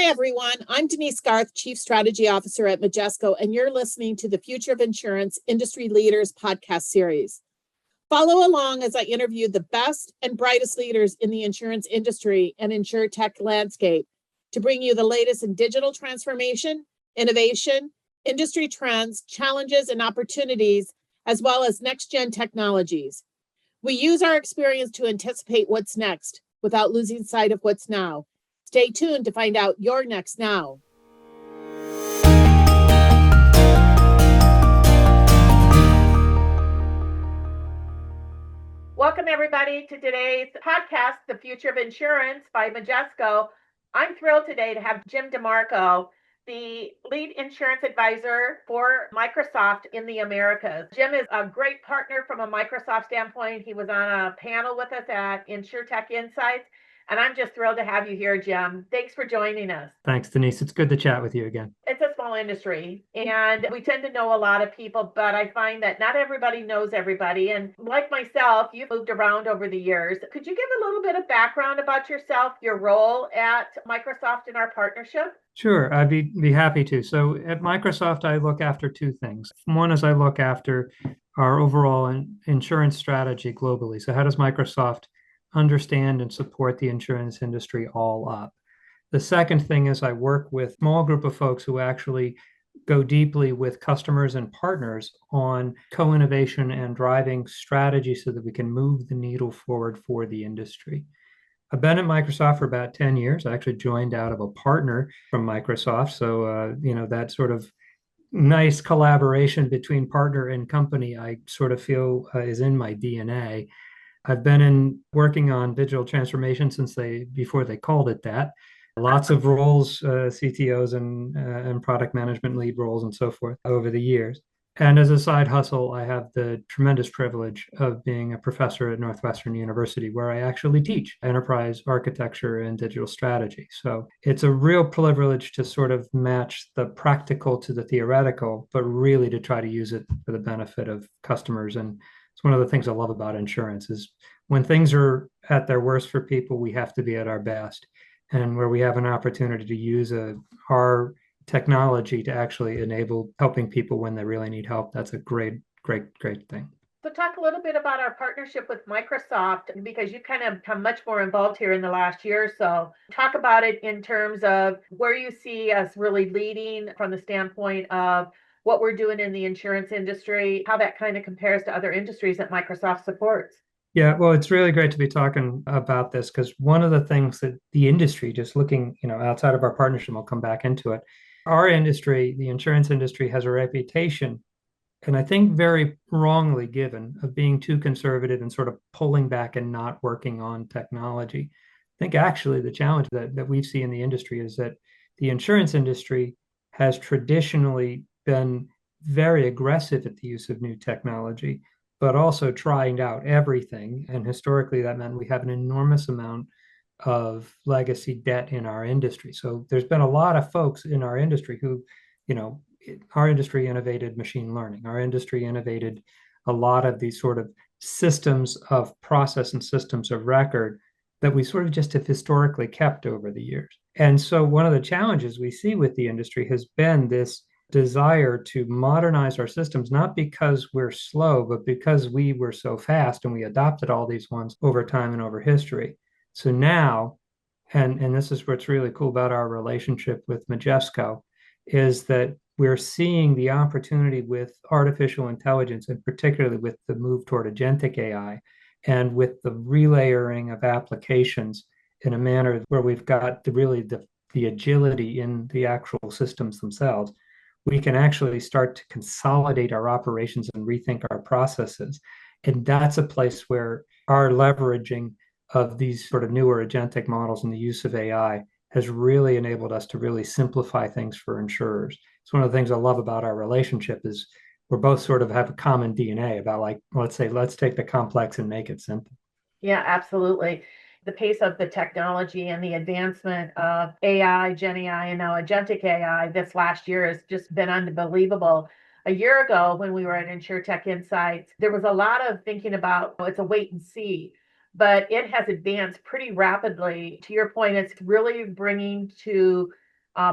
Hi, everyone. I'm Denise Garth, Chief Strategy Officer at Majesco, and you're listening to the Future of Insurance Industry Leaders podcast series. Follow along as I interview the best and brightest leaders in the insurance industry and insurtech landscape to bring you the latest in digital transformation, innovation, industry trends, challenges, and opportunities, as well as next-gen technologies. We use our experience to anticipate what's next without losing sight of what's now. Stay tuned to find out your next now. Welcome, everybody, to today's podcast, The Future of Insurance by Majesco. I'm thrilled today to have Jim DeMarco, the lead insurance advisor for Microsoft in the Americas. Jim is a great partner from a Microsoft standpoint. He was on a panel with us at InsurTech Insights. And I'm just thrilled to have you here, Jim. Thanks for joining us. Thanks, Denise. It's good to chat with you again. It's a small industry, and we tend to know a lot of people, but I find that not everybody knows everybody. And like myself, you've moved around over the years. Could you give a little bit of background about yourself, your role at Microsoft in our partnership? Sure, I'd be happy to. So at Microsoft, I look after two things. One is I look after our overall insurance strategy globally. So how does Microsoft understand and support the insurance industry all up? The second thing is I work with a small group of folks who actually go deeply with customers and partners on co-innovation and driving strategy so that we can move the needle forward for the industry. I've been at Microsoft for about 10 years. I actually joined out of a partner from Microsoft. So, that sort of nice collaboration between partner and company, I sort of feel is in my DNA. I've been working on digital transformation since before they called it that. Lots of roles, CTOs and product management lead roles and so forth over the years. And as a side hustle, I have the tremendous privilege of being a professor at Northwestern University, where I actually teach enterprise architecture and digital strategy. So it's a real privilege to sort of match the practical to the theoretical, but really to try to use it for the benefit of customers. And it's one of the things I love about insurance is when things are at their worst for people, we have to be at our best. And where we have an opportunity to use our technology to actually enable helping people when they really need help, that's a great thing. So talk a little bit about our partnership with Microsoft, because you kind of become much more involved here in the last year or so. Talk about it in terms of where you see us really leading from the standpoint of what we're doing in the insurance industry, how that kind of compares to other industries that Microsoft supports. Yeah, well, it's really great to be talking about this because one of the things that the industry, just looking, outside of our partnership, we'll come back into it. Our industry, the insurance industry, has a reputation, and I think very wrongly given, of being too conservative and sort of pulling back and not working on technology. I think actually the challenge that we see in the industry is that the insurance industry has traditionally been very aggressive at the use of new technology, but also trying out everything. And historically, that meant we have an enormous amount of legacy debt in our industry. So there's been a lot of folks in our industry who, our industry innovated machine learning. Our industry innovated a lot of these sort of systems of process and systems of record that we sort of just have historically kept over the years. And so one of the challenges we see with the industry has been this desire to modernize our systems, not because we're slow, but because we were so fast and we adopted all these ones over time and over history. So now, and this is what's really cool about our relationship with Majesco, is that we're seeing the opportunity with artificial intelligence, and particularly with the move toward agentic AI, and with the relayering of applications in a manner where we've got the agility in the actual systems themselves. We can actually start to consolidate our operations and rethink our processes. And that's a place where our leveraging of these sort of newer agentic models and the use of AI has really enabled us to really simplify things for insurers. It's one of the things I love about our relationship is we're both sort of have a common DNA about, like, let's take the complex and make it simple. Yeah, absolutely. The pace of the technology and the advancement of AI, GenAI, and now agentic AI this last year has just been unbelievable. A year ago, when we were at InsurTech Insights, there was a lot of thinking about, it's a wait and see, but it has advanced pretty rapidly. To your point, it's really bringing to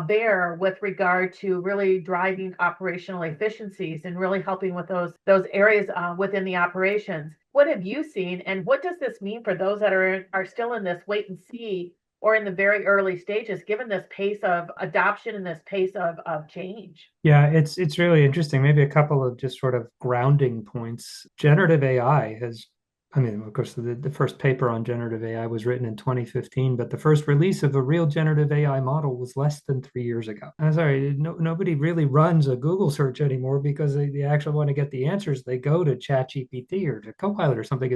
bear with regard to really driving operational efficiencies and really helping with those areas within the operations. What have you seen, and what does this mean for those that are still in this wait and see or in the very early stages, given this pace of adoption and this pace of change? Yeah, it's really interesting. Maybe a couple of just sort of grounding points. Generative AI has, I mean, of course, the first paper on generative AI was written in 2015, but the first release of a real generative AI model was less than 3 years ago. I'm sorry, nobody really runs a Google search anymore because they actually want to get the answers. They go to ChatGPT or to Copilot or something.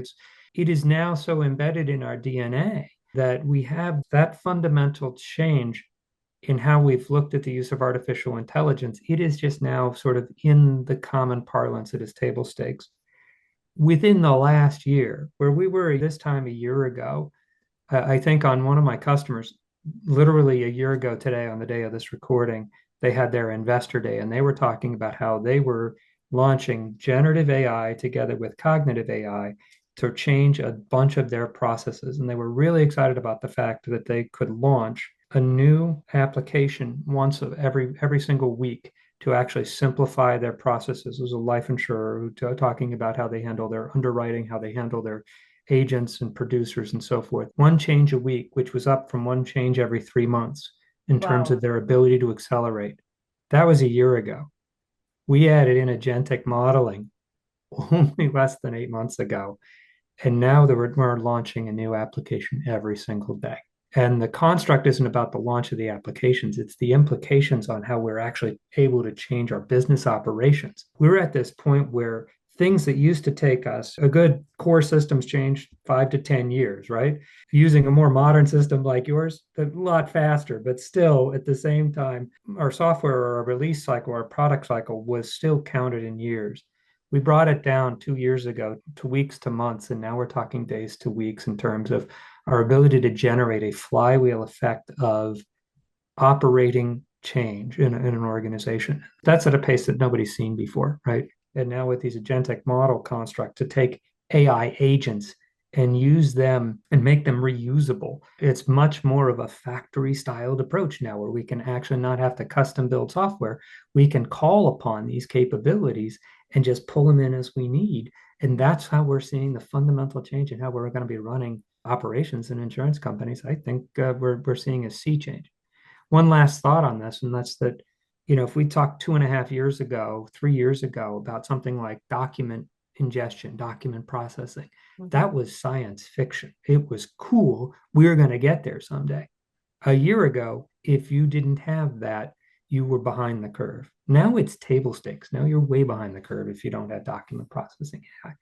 It is now so embedded in our DNA that we have that fundamental change in how we've looked at the use of artificial intelligence. It is just now sort of in the common parlance. It is table stakes. Within the last year, where we were this time a year ago, I think on one of my customers, literally a year ago today, on the day of this recording, they had their investor day and they were talking about how they were launching generative AI together with cognitive AI to change a bunch of their processes. And they were really excited about the fact that they could launch a new application once of every single week to actually simplify their processes. As a life insurer talking about how they handle their underwriting, how they handle their agents and producers and so forth. One change a week, which was up from one change every 3 months in terms of their ability to accelerate. That was a year ago. We added in agentic modeling only less than 8 months ago. And now we're launching a new application every single day. And the construct isn't about the launch of the applications, it's the implications on how we're actually able to change our business operations. We're at this point where things that used to take us a good core systems change 5 to 10 years, right? Using a more modern system like yours, a lot faster, but still at the same time, our software or our release cycle, our product cycle was still counted in years. We brought it down 2 years ago to weeks to months, and now we're talking days to weeks in terms of our ability to generate a flywheel effect of operating change in an organization. That's at a pace that nobody's seen before, right? And now with these agentic model construct to take AI agents and use them and make them reusable. It's much more of a factory styled approach now where we can actually not have to custom build software. We can call upon these capabilities and just pull them in as we need. And that's how we're seeing the fundamental change in how we're going to be running operations in insurance companies. I think we're seeing a sea change. One last thought on this, and that's that, if we talked 2.5 years ago, 3 years ago about something like document ingestion, document processing, that was science fiction. It was cool. We were going to get there someday. A year ago, if you didn't have that, you were behind the curve. Now it's table stakes. Now you're way behind the curve if you don't have document processing AI.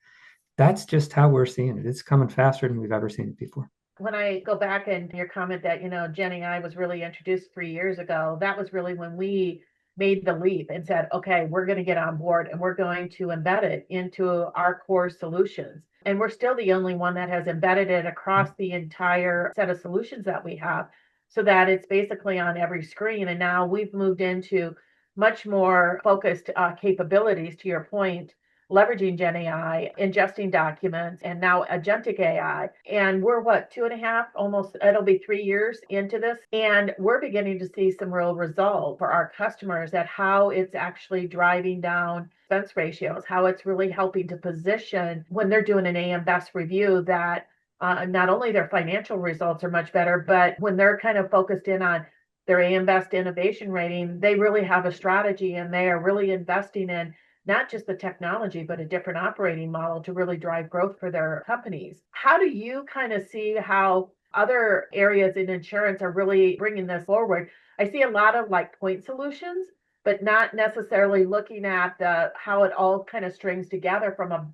That's just how we're seeing it. It's coming faster than we've ever seen it before. When I go back and your comment that, GenAI was really introduced 3 years ago, that was really when we made the leap and said, okay, we're going to get on board and we're going to embed it into our core solutions. And we're still the only one that has embedded it across the entire set of solutions that we have, so that it's basically on every screen. And now we've moved into much more focused capabilities, to your point, leveraging GenAI, ingesting documents, and now agentic AI. And we're 2.5, almost, it'll be 3 years into this. And we're beginning to see some real result for our customers at how it's actually driving down expense ratios, how it's really helping to position when they're doing an AM Best review that not only their financial results are much better, but when they're kind of focused in on their AM Best innovation rating, they really have a strategy and they are really investing in not just the technology, but a different operating model to really drive growth for their companies. How do you kind of see how other areas in insurance are really bringing this forward? I see a lot of point solutions, but not necessarily looking at how it all kind of strings together from a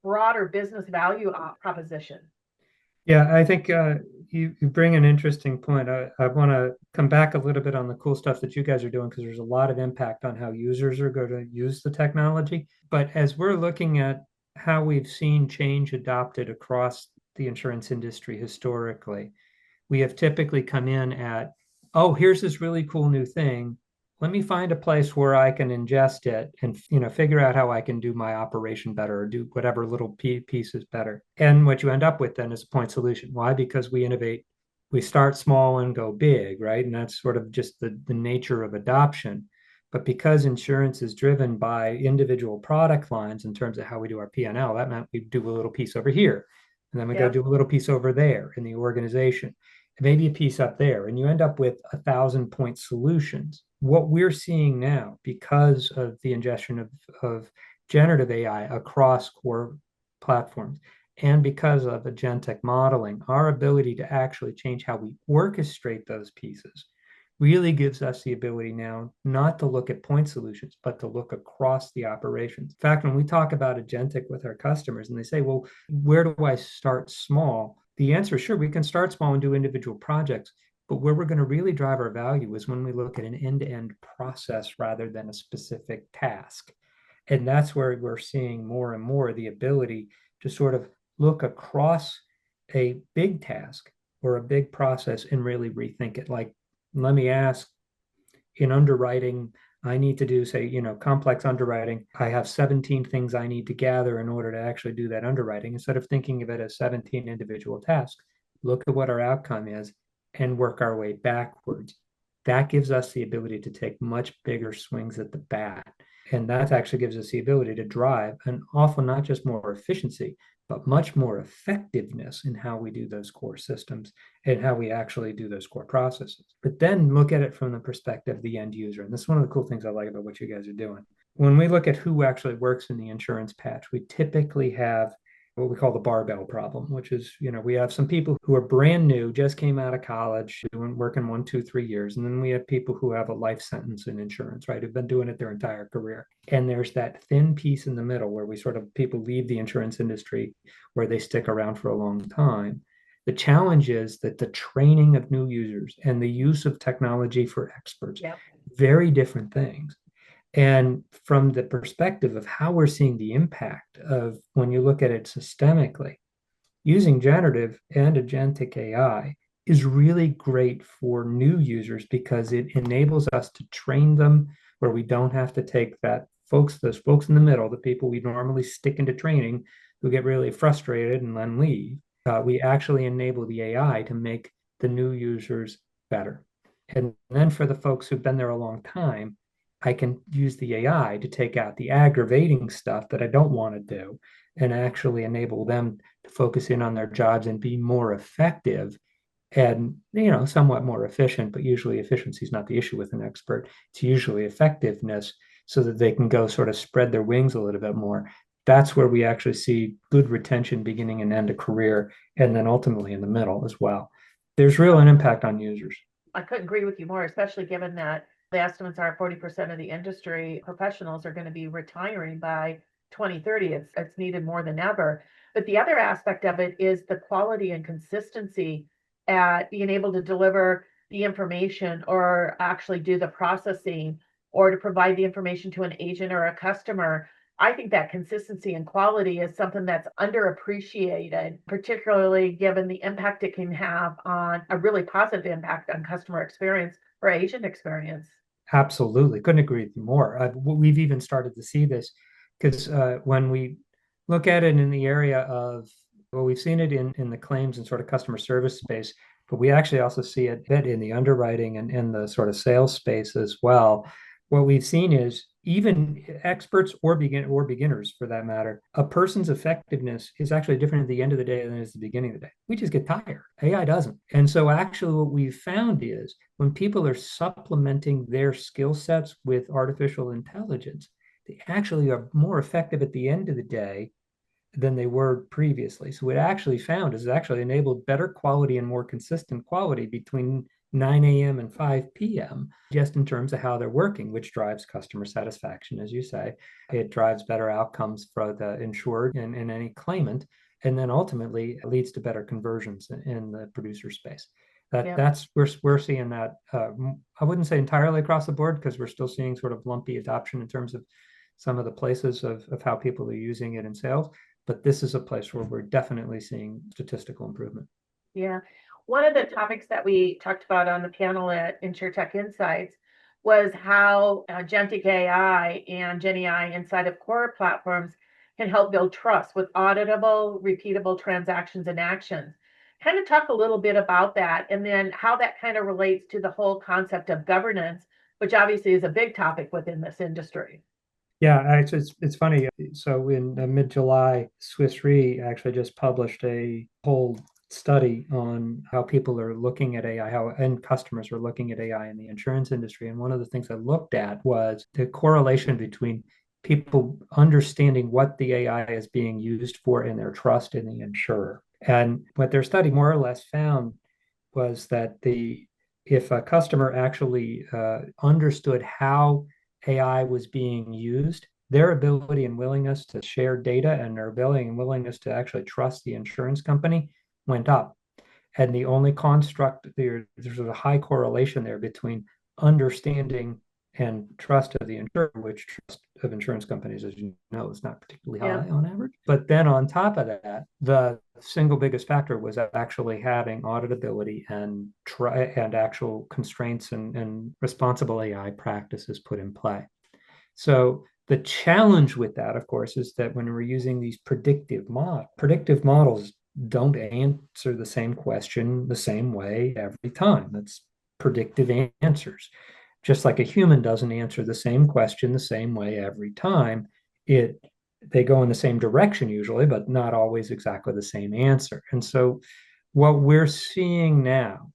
broader business value proposition. Yeah, I think you bring an interesting point. I want to come back a little bit on the cool stuff that you guys are doing because there's a lot of impact on how users are going to use the technology. But as we're looking at how we've seen change adopted across the insurance industry historically, we have typically come in at, oh, here's this really cool new thing. Let me find a place where I can ingest it and figure out how I can do my operation better or do whatever little pieces better. And what you end up with then is a point solution. Why? Because we innovate we start small and go big, right? And that's sort of just the nature of adoption. But because insurance is driven by individual product lines in terms of how we do our P&L, that meant we do a little piece over here, and then we go do a little piece over there in the organization, and maybe a piece up there, and you end up with 1,000-point solutions. What we're seeing now, because of the ingestion of generative AI across core platforms, and because of agentic modeling, our ability to actually change how we orchestrate those pieces really gives us the ability now not to look at point solutions, but to look across the operations. In fact, when we talk about agentic with our customers and they say, well, where do I start small? The answer is sure, we can start small and do individual projects, but where we're going to really drive our value is when we look at an end-to-end process rather than a specific task. And that's where we're seeing more and more the ability to sort of look across a big task or a big process and really rethink it. Like, let me ask, in underwriting, I need to do, say, complex underwriting. I have 17 things I need to gather in order to actually do that underwriting. Instead of thinking of it as 17 individual tasks, look at what our outcome is and work our way backwards. That gives us the ability to take much bigger swings at the bat. And that actually gives us the ability to drive an awful, not just more efficiency, but much more effectiveness in how we do those core systems and how we actually do those core processes. But then look at it from the perspective of the end user. And this is one of the cool things I like about what you guys are doing. When we look at who actually works in the insurance patch, we typically have what we call the barbell problem, which is, we have some people who are brand new, just came out of college, working 1, 2, 3 years. And then we have people who have a life sentence in insurance, right? Who've been doing it their entire career. And there's that thin piece in the middle where people leave the insurance industry, where they stick around for a long time. The challenge is that the training of new users and the use of technology for experts, very different things. And from the perspective of how we're seeing the impact of, when you look at it systemically, using generative and agentic AI is really great for new users because it enables us to train them where we don't have to take those folks in the middle, the people we normally stick into training who get really frustrated and then leave. We actually enable the AI to make the new users better. And then for the folks who've been there a long time, I can use the AI to take out the aggravating stuff that I don't want to do and actually enable them to focus in on their jobs and be more effective and, somewhat more efficient. But usually efficiency is not the issue with an expert. It's usually effectiveness, so that they can go sort of spread their wings a little bit more. That's where we actually see good retention beginning and end of career, and then ultimately in the middle as well. There's real an impact on users. I couldn't agree with you more, especially given that the estimates are 40% of the industry professionals are going to be retiring by 2030. It's needed more than ever. But the other aspect of it is the quality and consistency at being able to deliver the information or actually do the processing or to provide the information to an agent or a customer. I think that consistency and quality is something that's underappreciated, particularly given the impact it can have on a really positive impact on customer experience or agent experience. Absolutely. Couldn't agree with you more. We've even started to see this because when we look at it in the area of, well, we've seen it in the claims and sort of customer service space, but we actually also see it a bit in the underwriting and in the sort of sales space as well. What we've seen is even experts or beginners for that matter, a person's effectiveness is actually different at the end of the day than it is at the beginning of the day. We just get tired. AI doesn't. And so actually what we've found is when people are supplementing their skill sets with artificial intelligence, they actually are more effective at the end of the day than they were previously. So what it actually found is it actually enabled better quality and more consistent quality between 9 a.m. and 5 p.m., just in terms of how they're working, which drives customer satisfaction, as you say. It drives better outcomes for the insured and any claimant, and then ultimately it leads to better conversions in the producer space. We're seeing that. I wouldn't say entirely across the board because we're still seeing sort of lumpy adoption in terms of some of the places of how people are using it in sales. But this is a place where we're definitely seeing statistical improvement. Yeah. One of the topics that we talked about on the panel at InsurTech Insights was how agentic AI and GenAI inside of core platforms can help build trust with auditable, repeatable transactions and actions. Kind of talk a little bit about that and then how that kind of relates to the whole concept of governance, which obviously is a big topic within this industry. Yeah, actually, it's funny. So in mid-July, Swiss Re actually just published a whole study on how people are looking at AI, how end customers are looking at AI in the insurance industry. And one of the things I looked at was the correlation between people understanding what the AI is being used for and their trust in the insurer. And what their study more or less found was that if a customer actually understood how AI was being used, their ability and willingness to share data and their ability and willingness to actually trust the insurance company went up. And the only construct there's a high correlation there between understanding and trust of the insurer, which trust of insurance companies, as you know, is not particularly high on average. But then on top of that, the single biggest factor was actually having auditability and actual constraints and responsible AI practices put in play. So the challenge with that, of course, is that when we're using these predictive models don't answer the same question the same way every time. That's predictive answers. Just like a human doesn't answer the same question the same way every time, they go in the same direction usually, but not always exactly the same answer. And so what we're seeing now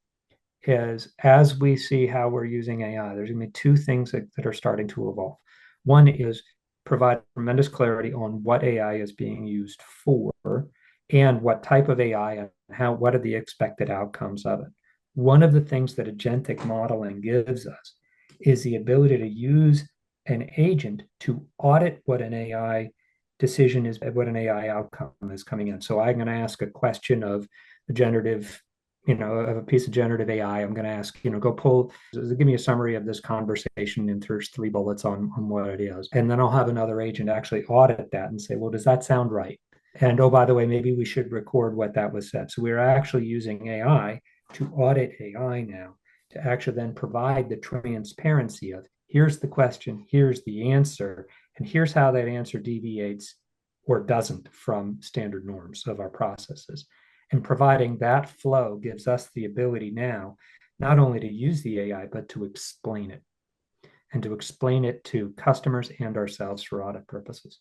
is as we see how we're using AI, there's going to be two things that are starting to evolve. One is provide tremendous clarity on what AI is being used for and what type of AI and what are the expected outcomes of it. One of the things that agentic modeling gives us is the ability to use an agent to audit what an AI decision is, what an AI outcome is coming in. So I'm going to ask a question of a generative, of a piece of generative AI. I'm going to ask, give me a summary of this conversation, and there's 3 bullets on what it is. And then I'll have another agent actually audit that and say, well, does that sound right? And oh, by the way, maybe we should record what that was said. So we're actually using AI to audit AI now, to actually then provide the transparency of here's the question, here's the answer, and here's how that answer deviates or doesn't from standard norms of our processes. And providing that flow gives us the ability now not only to use the AI, but to explain it and to explain it to customers and ourselves for audit purposes.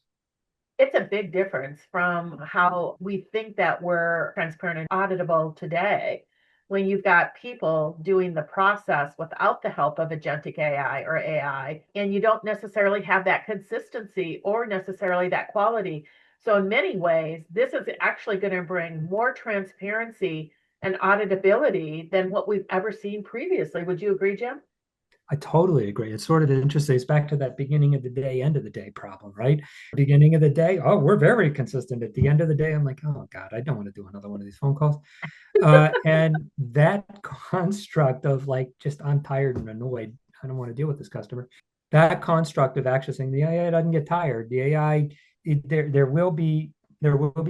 It's a big difference from how we think that we're transparent and auditable today when you've got people doing the process without the help of agentic AI or AI, and you don't necessarily have that consistency or necessarily that quality. So in many ways, this is actually going to bring more transparency and auditability than what we've ever seen previously. Would you agree, Jim? I totally agree. It's sort of interesting. It's back to that beginning of the day, end of the day problem, right? Beginning of the day, oh, we're very consistent. At the end of the day, I'm like, oh God, I don't want to do another one of these phone calls. And that construct of like, just I'm tired and annoyed. I don't want to deal with this customer. That construct of actually saying the AI doesn't get tired. The AI, there will be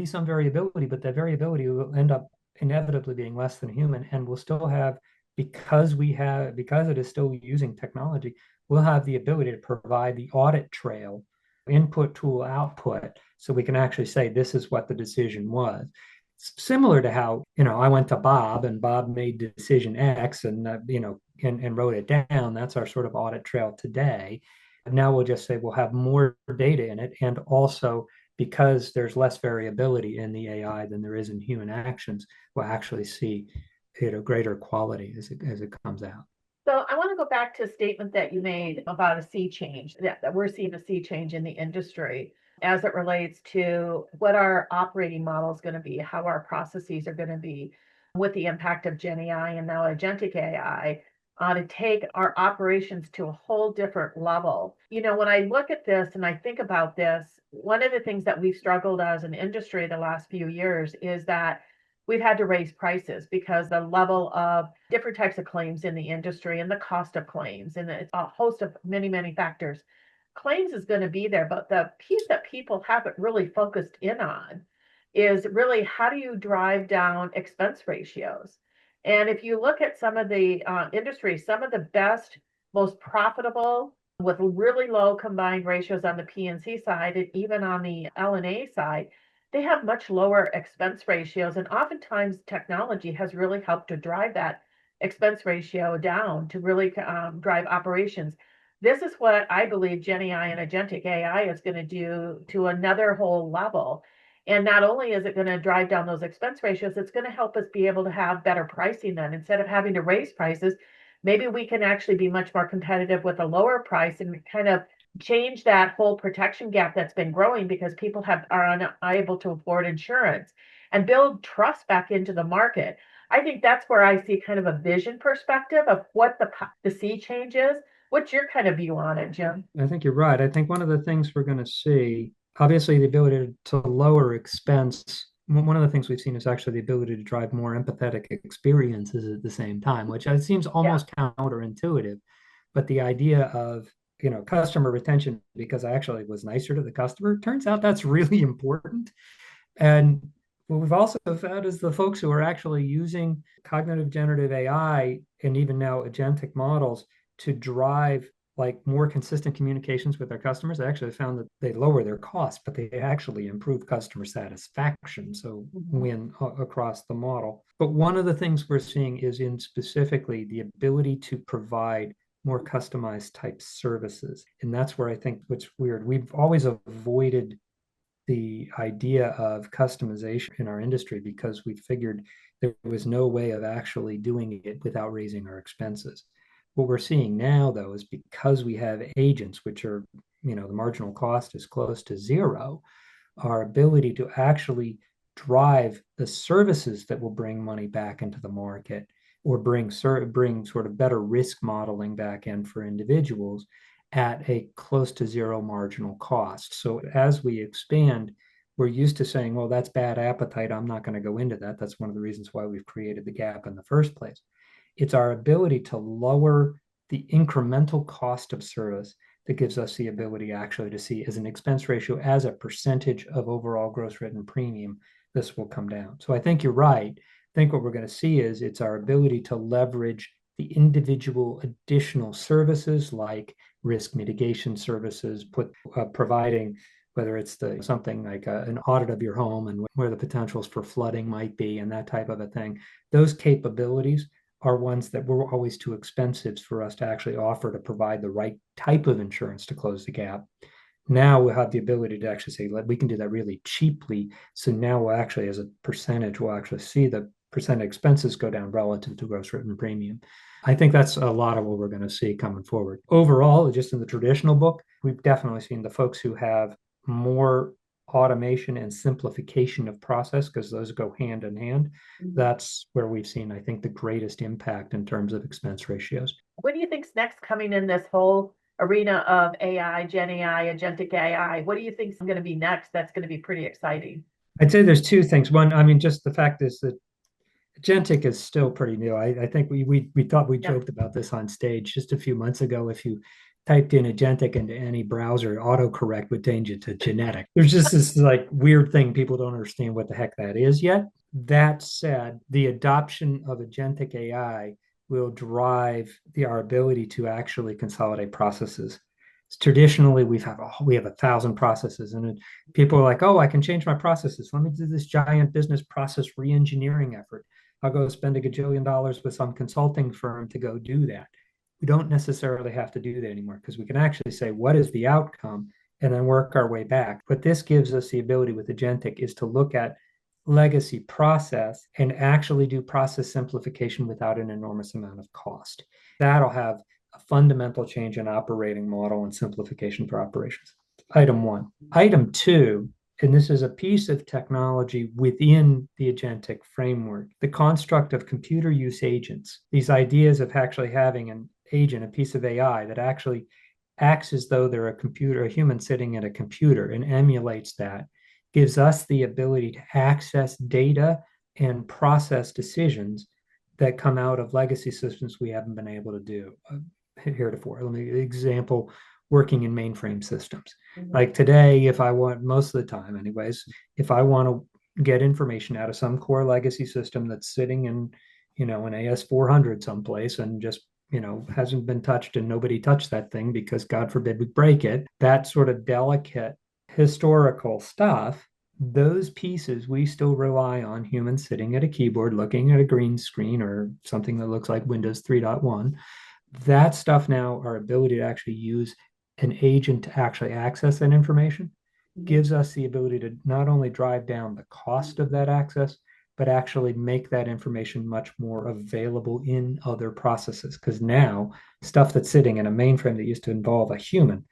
some variability, but that variability will end up inevitably being less than human, and we'll still have because it is still using technology, we'll have the ability to provide the audit trail, input tool output, so we can actually say this is what the decision was. Similar to how I went to Bob and Bob made decision X and and wrote it down. That's our sort of audit trail today. And now we'll just say we'll have more data in it, and also because there's less variability in the AI than there is in human actions, we'll actually see greater quality as it comes out. So I want to go back to a statement that you made about a sea change, that we're seeing a sea change in the industry as it relates to what our operating model is going to be, how our processes are going to be with the impact of GenAI and now agentic AI to take our operations to a whole different level. When I look at this and I think about this, one of the things that we've struggled as an industry the last few years is that we've had to raise prices because the level of different types of claims in the industry and the cost of claims, and it's a host of many, many factors. Claims is going to be there, but the piece that people haven't really focused in on is really how do you drive down expense ratios? And if you look at some of the industries, some of the best, most profitable with really low combined ratios on the P&C side and even on the L&A side, they have much lower expense ratios. And oftentimes technology has really helped to drive that expense ratio down to really drive operations. This is what I believe GenAI and Agentic AI is going to do to another whole level. And not only is it going to drive down those expense ratios, it's going to help us be able to have better pricing then. Instead of having to raise prices, maybe we can actually be much more competitive with a lower price and kind of change that whole protection gap that's been growing because people are unable to afford insurance and build trust back into the market. I think that's where I see kind of a vision perspective of what the sea change is. What's your kind of view on it, Jim? I think you're right. I think one of the things we're going to see, obviously, the ability to lower expense. One of the things we've seen is actually the ability to drive more empathetic experiences at the same time, which seems almost counterintuitive. But the idea of customer retention because I actually was nicer to the customer, turns out that's really important. And what we've also found is the folks who are actually using cognitive generative AI and even now agentic models to drive like more consistent communications with their customers, I actually found that they lower their costs, but they actually improve customer satisfaction. So win across the model. But one of the things we're seeing is in specifically the ability to provide more customized type services. And that's where I think what's weird. We've always avoided the idea of customization in our industry because we figured there was no way of actually doing it without raising our expenses. What we're seeing now, though, is because we have agents, which are, the marginal cost is close to zero, our ability to actually drive the services that will bring money back into the market or bring sort of better risk modeling back in for individuals at a close to zero marginal cost. So as we expand, we're used to saying, well, that's bad appetite. I'm not going to go into that. That's one of the reasons why we've created the gap in the first place. It's our ability to lower the incremental cost of service that gives us the ability actually to see as an expense ratio, as a percentage of overall gross written premium, this will come down. So I think you're right. I think what we're going to see is it's our ability to leverage the individual additional services like risk mitigation services, providing whether it's something like an audit of your home and where the potentials for flooding might be and that type of a thing. Those capabilities are ones that were always too expensive for us to actually offer to provide the right type of insurance to close the gap. Now we'll have the ability to actually say, we can do that really cheaply. So now we'll actually, as a percentage, we'll actually see the percent expenses go down relative to gross written premium. I think that's a lot of what we're going to see coming forward. Overall, just in the traditional book, we've definitely seen the folks who have more automation and simplification of process, because those go hand in hand. That's where we've seen, I think, the greatest impact in terms of expense ratios. What do you think's next coming in this whole arena of AI, Gen AI, Agentic AI? What do you think's going to be next that's going to be pretty exciting? I'd say there's two things. One, just the fact is that Agentic is still pretty new. I think we thought we joked about this on stage just a few months ago. If you typed in Agentic into any browser, autocorrect would change it to genetic. There's just this like weird thing. People don't understand what the heck that is yet. That said, the adoption of Agentic AI will drive our ability to actually consolidate processes. Traditionally, we have 1,000 processes, and people are like, oh, I can change my processes. Let me do this giant business process re-engineering effort. I'll go spend $1 gajillion with some consulting firm to go do that. We don't necessarily have to do that anymore because we can actually say, what is the outcome, and then work our way back. What this gives us the ability with Agentic is to look at legacy process and actually do process simplification without an enormous amount of cost. That'll have a fundamental change in operating model and simplification for operations. Item one. Item two, and this is a piece of technology within the Agentic framework, the construct of computer use agents. These ideas of actually having an agent, a piece of AI that actually acts as though they're a human sitting at a computer and emulates that, gives us the ability to access data and process decisions that come out of legacy systems we haven't been able to do heretofore. Let me example working in mainframe systems. Like today, if I want, most of the time anyways, if I want to get information out of some core legacy system that's sitting in, an AS400 someplace and just, hasn't been touched and nobody touched that thing because God forbid we break it, that sort of delicate historical stuff Those pieces, we still rely on humans sitting at a keyboard, looking at a green screen or something that looks like Windows 3.1. That stuff now, our ability to actually use an agent to actually access that information gives us the ability to not only drive down the cost of that access, but actually make that information much more available in other processes. Because now stuff that's sitting in a mainframe that used to involve a human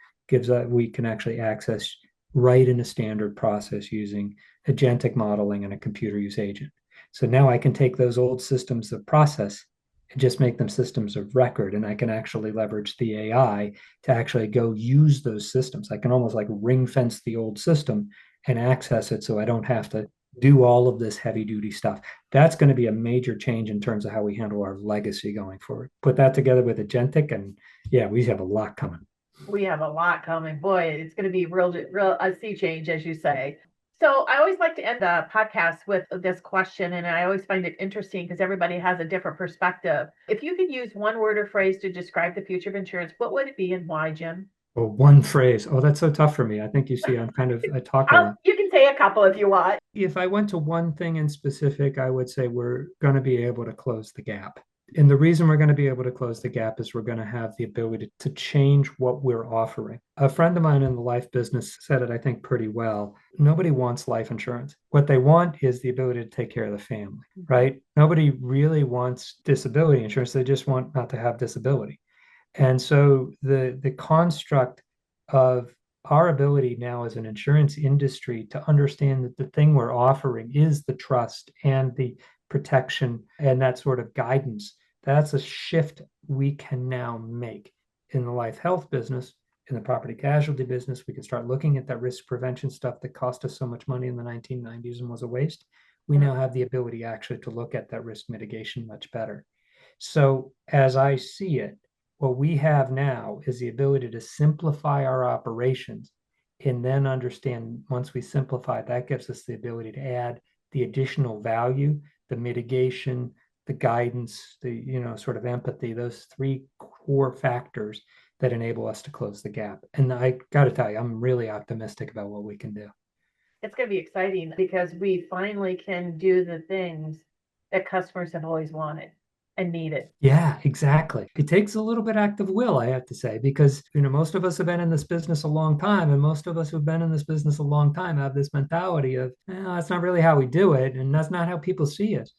we can actually access right in a standard process using agentic modeling and a computer use agent. So now I can take those old systems of process and just make them systems of record. And I can actually leverage the AI to actually go use those systems. I can almost like ring fence the old system and access it so I don't have to do all of this heavy duty stuff. That's going to be a major change in terms of how we handle our legacy going forward. Put that together with agentic, and yeah, we have a lot coming. We have a lot coming. Boy, it's going to be real a sea change, as you say. So I always like to end the podcast with this question, and I always find it interesting because everybody has a different perspective. If you could use one word or phrase to describe the future of insurance, what would it be and why, Jim? Well, one phrase. Oh, that's so tough for me. I think you see, I talk a lot. You can say a couple if you want. If I went to one thing in specific, I would say we're going to be able to close the gap. And the reason we're going to be able to close the gap is we're going to have the ability to change what we're offering. A friend of mine in the life business said it, I think, pretty well. Nobody wants life insurance. What they want is the ability to take care of the family, right? Nobody really wants disability insurance. They just want not to have disability. And so the construct of our ability now as an insurance industry to understand that the thing we're offering is the trust and the protection and that sort of guidance, that's a shift we can now make in the life health business. In the property casualty business, we can start looking at that risk prevention stuff that cost us so much money in the 1990s and was a waste. We now have the ability actually to look at that risk mitigation much better. So as I see it, what we have now is the ability to simplify our operations and then understand once we simplify, that gives us the ability to add the additional value, the mitigation, the guidance, the sort of empathy, those three core factors that enable us to close the gap. And I got to tell you, I'm really optimistic about what we can do. It's going to be exciting because we finally can do the things that customers have always wanted and needed. Yeah, exactly. It takes a little bit of active will, I have to say, because most of us have been in this business a long time, and most of us who've been in this business a long time have this mentality of, that's not really how we do it, and that's not how people see it.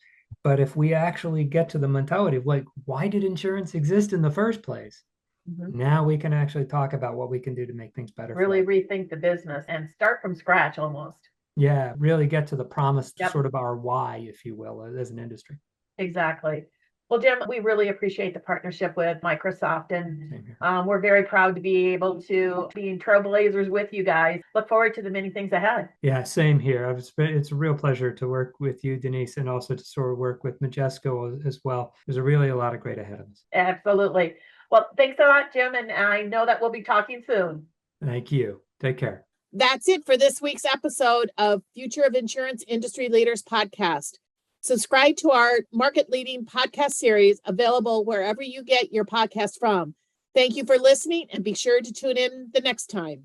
But if we actually get to the mentality of like, why did insurance exist in the first place? Now we can actually talk about what we can do to make things better. Really rethink the business and start from scratch almost. Yeah, really get to the promised sort of our why, if you will, as an industry. Exactly. Well, Jim, we really appreciate the partnership with Microsoft, and we're very proud to be able to be trailblazers with you guys. Look forward to the many things ahead. Yeah, same here. It's a real pleasure to work with you, Denise, and also to sort of work with Majesco as well. There's really a lot of great ahead of us. Absolutely. Well, thanks a lot, Jim, and I know that we'll be talking soon. Thank you. Take care. That's it for this week's episode of Future of Insurance Industry Leaders podcast. Subscribe to our market-leading podcast series available wherever you get your podcast from. Thank you for listening, and be sure to tune in the next time.